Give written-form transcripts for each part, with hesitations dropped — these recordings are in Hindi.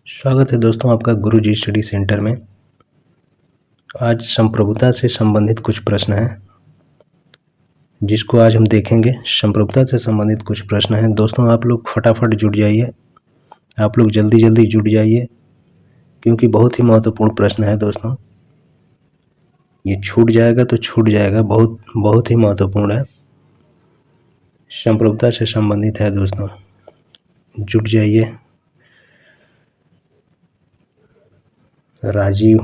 स्वागत है दोस्तों आपका गुरुजी स्टडी सेंटर में। आज संप्रभुता से संबंधित कुछ प्रश्न हैं जिसको आज हम देखेंगे। संप्रभुता से संबंधित कुछ प्रश्न हैं दोस्तों, आप लोग फटाफट जुट जाइए, आप लोग जल्दी जल्दी जुट जाइए क्योंकि बहुत ही महत्वपूर्ण प्रश्न है दोस्तों। ये छूट जाएगा तो छूट जाएगा, बहुत ही महत्वपूर्ण है, संप्रभुता से संबंधित है दोस्तों। जुट जाइए। राजीव,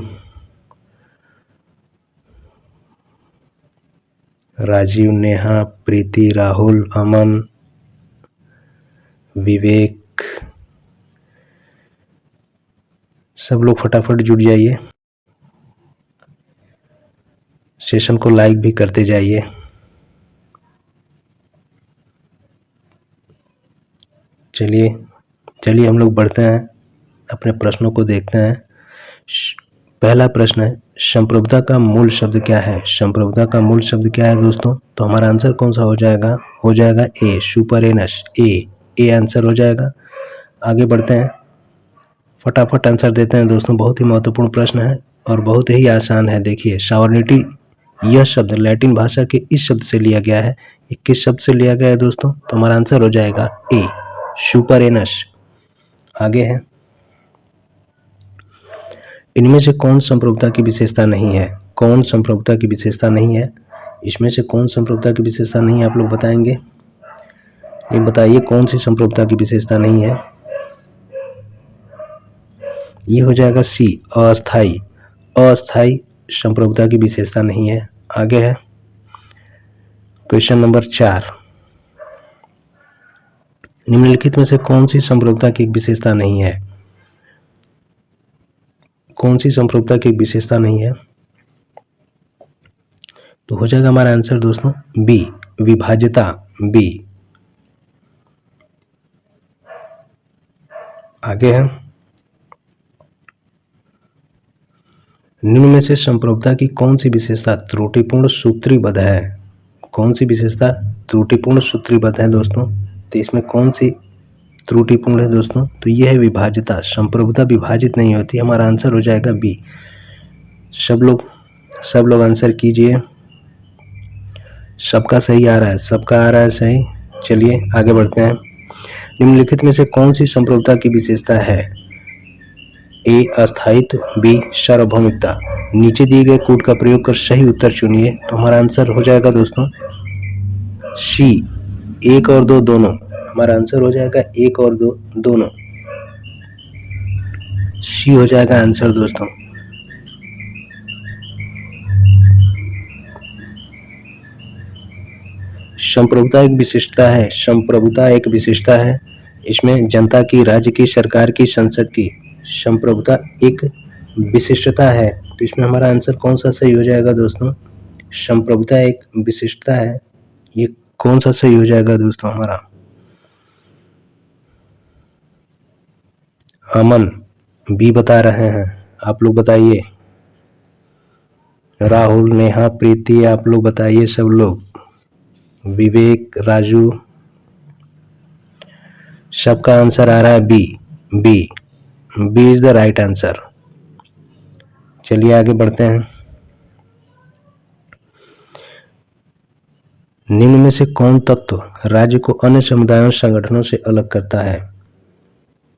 नेहा, प्रीति, राहुल, अमन, विवेक, सब लोग फटाफट जुट जाइए। सेशन को लाइक भी करते जाइए। चलिए हम लोग बढ़ते हैं, अपने प्रश्नों को देखते हैं। पहला प्रश्न है, संप्रभुता का मूल शब्द क्या है? संप्रभुता का मूल शब्द क्या है दोस्तों? तो हमारा आंसर कौन सा हो जाएगा ए, सुपरेनस। ए आंसर हो जाएगा। आगे बढ़ते हैं, फटाफट आंसर देते हैं दोस्तों। बहुत ही महत्वपूर्ण प्रश्न है और बहुत ही आसान है। देखिए, सॉवरेनिटी यह शब्द लैटिन भाषा के इस शब्द से लिया गया है। ये किस शब्द से लिया गया है दोस्तों? तो हमारा आंसर हो जाएगा ए, सुपरेनस। आगे है, इनमें से कौन संप्रभुता की विशेषता नहीं है? कौन संप्रभुता की विशेषता नहीं है? इसमें से कौन संप्रभुता की विशेषता नहीं है, आप लोग बताएंगे? ये बताइए कौन सी संप्रभुता की विशेषता नहीं है? ये हो जाएगा सी, अस्थाई। अस्थाई संप्रभुता की विशेषता नहीं है। आगे है क्वेश्चन नंबर 4, निम्नलिखित में से कौन सी संप्रभुता की विशेषता नहीं है? कौन सी संप्रभुता की विशेषता नहीं है? तो हो जाएगा हमारा आंसर दोस्तों बी, विभाज्यता। बी। आगे है, निम्न में से संप्रभुता की कौन सी विशेषता त्रुटिपूर्ण सूत्रीबद्ध है? कौन सी विशेषता त्रुटिपूर्ण सूत्रीबद्ध है दोस्तों? तो इसमें कौन सी त्रुटिपूर्ण है दोस्तों? तो यह है विभाज्यता। संप्रभुता विभाजित नहीं होती। हमारा आंसर हो जाएगा बी। सब लोग आंसर कीजिए। सबका सही आ रहा है, सबका आ रहा है सही। चलिए आगे बढ़ते हैं। निम्नलिखित में से कौन सी संप्रभुता की विशेषता है? ए, अस्थायित्व। बी, सार्वभौमिकता। नीचे दिए गए कोड का प्रयोग कर सही उत्तर चुनिए। तो हमारा आंसर हो जाएगा दोस्तों सी, 1 और 2 दोनों। हमारा आंसर हो जाएगा 1 और 2 दोनों। सी हो जाएगा आंसर दोस्तों। संप्रभुता एक विशिष्टता है। संप्रभुता एक विशिष्टता है। इसमें जनता की, राज्य की, सरकार की, संसद की संप्रभुता एक विशिष्टता है। तो इसमें हमारा आंसर कौन सा सही हो जाएगा दोस्तों? संप्रभुता एक विशिष्टता है। ये कौन सा सही हो जाएगा दोस्तों हमारा? अमन बी बता रहे हैं, आप लोग बताइए। राहुल, नेहा, प्रीति, आप लोग बताइए सब लोग। विवेक, राजू, सबका आंसर आ रहा है B. B is the right answer. चलिए आगे बढ़ते हैं। निम्न में से कौन तत्व राज्य को अन्य समुदायों संगठनों से अलग करता है?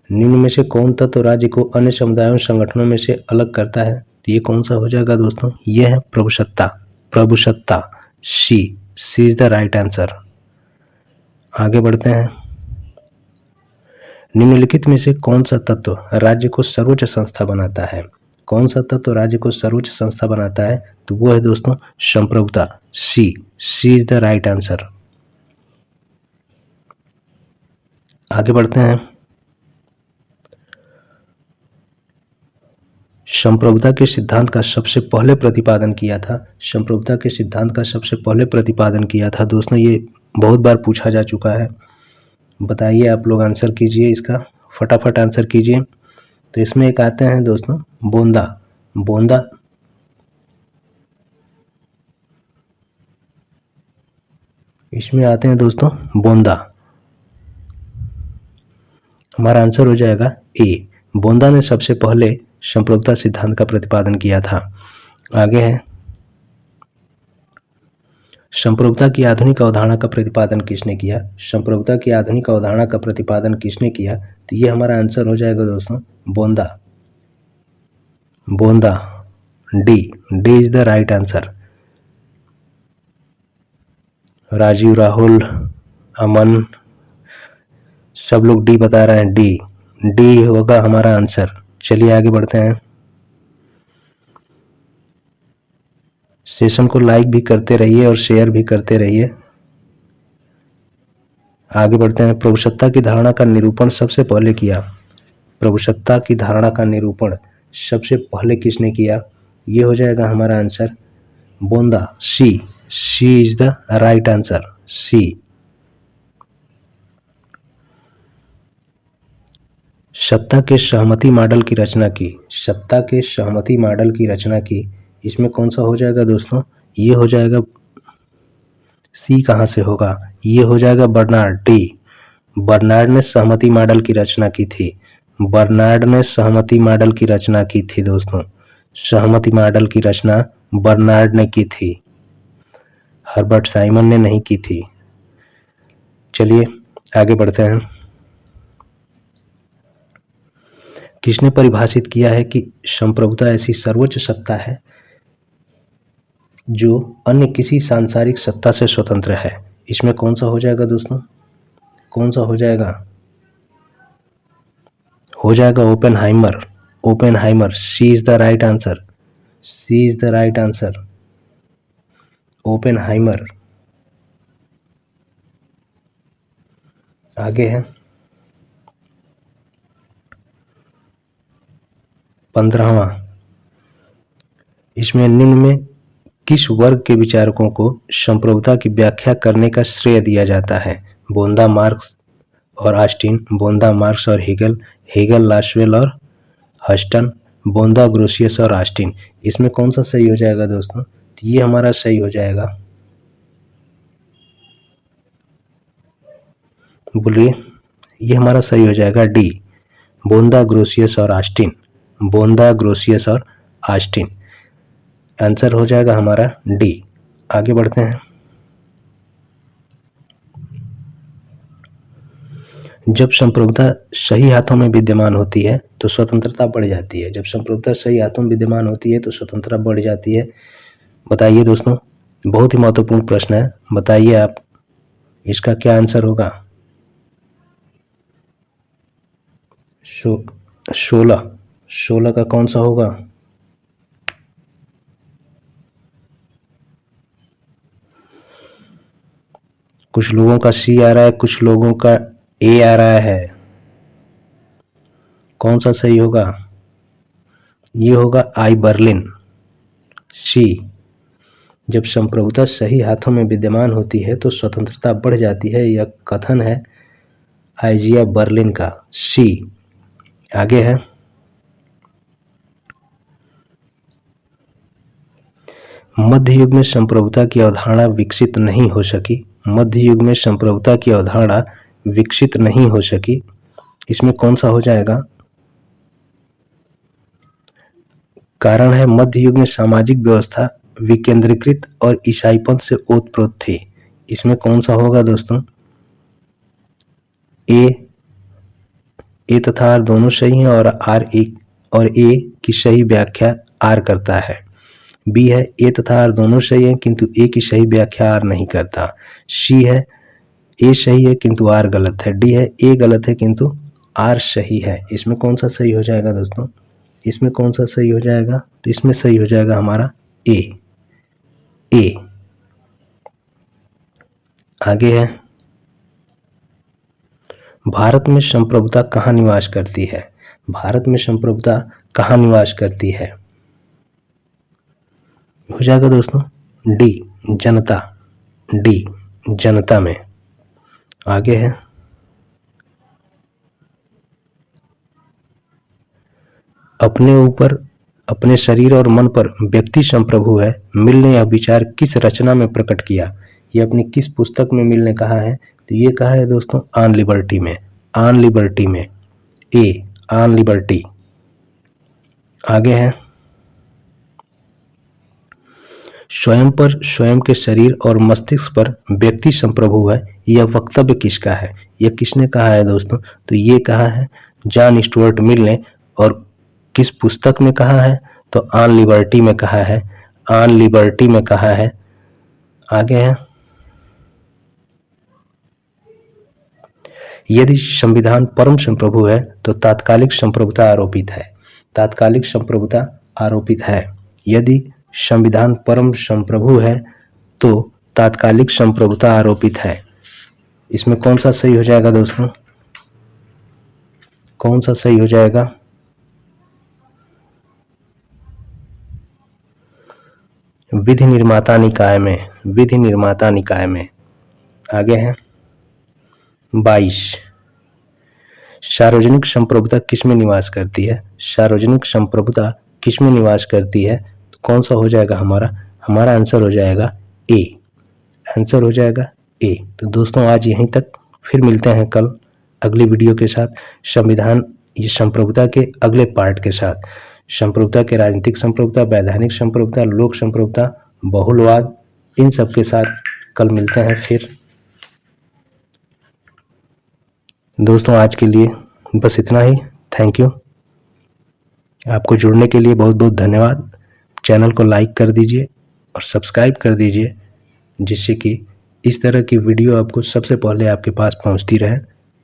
निम्न में से कौन तत्व राज्य को अन्य समुदायों संगठनों में से अलग करता है? तो ये कौन सा हो जाएगा दोस्तों? यह है प्रभुसत्ता। सी इज द राइट आंसर। आगे बढ़ते हैं। निम्नलिखित में से कौन सा तत्व राज्य को सर्वोच्च संस्था बनाता है? कौन सा तत्व राज्य को सर्वोच्च संस्था बनाता है? तो वो है दोस्तों संप्रभुता। सी इज द राइट आंसर। आगे बढ़ते हैं। संप्रभुता के सिद्धांत का सबसे पहले प्रतिपादन किया था। संप्रभुता के सिद्धांत का सबसे पहले प्रतिपादन किया था दोस्तों। ये बहुत बार पूछा जा चुका है। बताइए, आप लोग आंसर कीजिए इसका, फटाफट आंसर कीजिए। तो इसमें एक आते हैं दोस्तों बोंदा। इसमें आते हैं दोस्तों बोंदा। हमारा आंसर हो जाएगा ए, बोंदा ने सबसे पहले संप्रभुता सिद्धांत का प्रतिपादन किया था। आगे है, संप्रभुता की आधुनिक अवधारणा का प्रतिपादन किसने किया? संप्रभुता की आधुनिक अवधारणा का प्रतिपादन किसने किया? तो ये हमारा आंसर हो जाएगा दोस्तों बोंदा। बोंदा, D is the right answer. Rajeev, Rahul, Aman सब लोग डी बता रहे हैं। डी होगा हमारा आंसर। चलिए आगे बढ़ते हैं। सेशन को लाइक भी करते रहिए और शेयर भी करते रहिए। आगे बढ़ते हैं। प्रभुसत्ता की धारणा का निरूपण सबसे पहले किया। प्रभुसत्ता की धारणा का निरूपण सबसे पहले किसने किया? ये हो जाएगा हमारा आंसर बोंदा, C is the right answer, C. सत्ता के सहमति मॉडल की रचना की। सत्ता के सहमति मॉडल की रचना की, इसमें कौन सा हो जाएगा दोस्तों? ये हो जाएगा, सी कहाँ से होगा? ये हो जाएगा बर्नार्ड, डी। बर्नार्ड ने सहमति मॉडल की रचना की थी। बर्नार्ड ने सहमति मॉडल की रचना की थी दोस्तों। सहमति मॉडल की रचना बर्नार्ड ने की थी, हर्बर्ट साइमन ने नहीं की थी। चलिए आगे बढ़ते हैं। किसने परिभाषित किया है कि संप्रभुता ऐसी सर्वोच्च सत्ता है जो अन्य किसी सांसारिक सत्ता से स्वतंत्र है? इसमें कौन सा हो जाएगा दोस्तों? कौन सा हो जाएगा? हो जाएगा Oppenheimer. Oppenheimer, C is the right answer. C is the right answer, Oppenheimer. आगे है 15वां। इसमें निम्न में किस वर्ग के विचारकों को संप्रभुता की व्याख्या करने का श्रेय दिया जाता है? बोंदा, मार्क्स और ऑस्टिन, बोंदा, मार्क्स और हेगल, लासवेल और हस्टन, बोंदा, ग्रोसियस और ऑस्टिन। इसमें कौन सा सही हो जाएगा दोस्तों? तो ये हमारा सही हो जाएगा, बोलिए। ये हमारा सही हो जाएगा डी, बोंदा, ग्रोसियस और ऑस्टिन। बोंदा, ग्रोसियस और ऑस्टिन आंसर हो जाएगा हमारा डी। आगे बढ़ते हैं। जब संप्रभुता सही हाथों में विद्यमान होती है तो स्वतंत्रता बढ़ जाती है। जब संप्रभुता सही हाथों में विद्यमान होती है तो स्वतंत्रता बढ़ जाती है। बताइए दोस्तों, बहुत ही महत्वपूर्ण प्रश्न है। बताइए आप, इसका क्या आंसर होगा? 16 का कौन सा होगा? कुछ लोगों का सी आ रहा है, कुछ लोगों का ए आ रहा है। कौन सा सही होगा? ये होगा आई, बर्लिन, सी। जब संप्रभुता सही हाथों में विद्यमान होती है तो स्वतंत्रता बढ़ जाती है। यह कथन है आइजिया बर्लिन का, सी। आगे है, मध्य युग में संप्रभुता की अवधारणा विकसित नहीं हो सकी। मध्य युग में संप्रभुता की अवधारणा विकसित नहीं हो सकी। इसमें कौन सा हो जाएगा? कारण है मध्य युग में सामाजिक व्यवस्था विकेंद्रीकृत और ईसाईपंथ से ओतप्रोत थी। इसमें कौन सा होगा दोस्तों? ए तथा आर दोनों सही हैं और ए की सही व्याख्या आर करता है। बी है, ए तथा आर दोनों सही हैं किंतु ए की सही व्याख्या आर नहीं करता। सी है, ए सही है किंतु आर गलत है। डी है, ए गलत है किंतु आर सही है। इसमें कौन सा सही हो जाएगा दोस्तों? इसमें कौन सा सही हो जाएगा? तो इसमें सही हो जाएगा हमारा ए। आगे है, भारत में संप्रभुता कहाँ निवास करती है? भारत में संप्रभुता कहाँ निवास करती है? हो जाएगा दोस्तों डी, जनता। डी, जनता में। आगे है, अपने ऊपर, अपने शरीर और मन पर व्यक्ति संप्रभु है। मिल ने यह विचार किस रचना में प्रकट किया? ये अपनी किस पुस्तक में मिल ने कहा है? तो ये कहा है दोस्तों ऑन लिबर्टी में। ऑन लिबर्टी में, ए, ऑन लिबर्टी। आगे है स्वयं के शरीर और मस्तिष्क पर व्यक्ति संप्रभु है, यह वक्तव्य किसका है? यह किसने कहा है दोस्तों? तो ये कहा है जॉन स्टुअर्ट मिल ने। और किस पुस्तक में कहा है? तो ऑन लिबर्टी में कहा है। ऑन लिबर्टी में कहा है। आगे है यदि संविधान परम संप्रभु है तो तात्कालिक संप्रभुता आरोपित है। तात्कालिक संप्रभुता आरोपित है। यदि संविधान परम संप्रभु है तो तात्कालिक संप्रभुता आरोपित है। इसमें कौन सा सही हो जाएगा दोस्तों? कौन सा सही हो जाएगा? विधि निर्माता निकाय में। विधि निर्माता निकाय में। आगे है 22 सार्वजनिक संप्रभुता किसमें निवास करती है? सार्वजनिक संप्रभुता किसमें निवास करती है? तो कौन सा हो जाएगा हमारा? हमारा आंसर हो जाएगा ए। आंसर हो जाएगा ए। तो दोस्तों आज यहीं तक, फिर मिलते हैं कल अगली वीडियो के साथ, संविधान ये संप्रभुता के अगले पार्ट के साथ। संप्रभुता के राजनीतिक संप्रभुता, वैधानिक संप्रभुता, लोक संप्रभुता, बहुलवाद, इन सब के साथ कल मिलते हैं फिर। दोस्तों आज के लिए बस इतना ही। Thank you. आपको जुड़ने के लिए बहुत बहुत धन्यवाद। चैनल को लाइक कर दीजिए और सब्सक्राइब कर दीजिए, जिससे कि इस तरह की वीडियो आपको सबसे पहले आपके पास पहुंचती रहे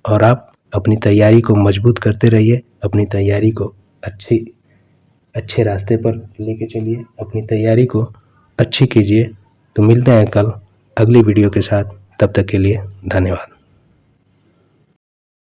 और आप अपनी तैयारी को मजबूत करते रहिए। अपनी तैयारी को अच्छे रास्ते पर लेके चलिए। अपनी तैयारी को अच्छी कीजिए। तो मिलते हैं कल अगली वीडियो के साथ। तब तक के लिए धन्यवाद।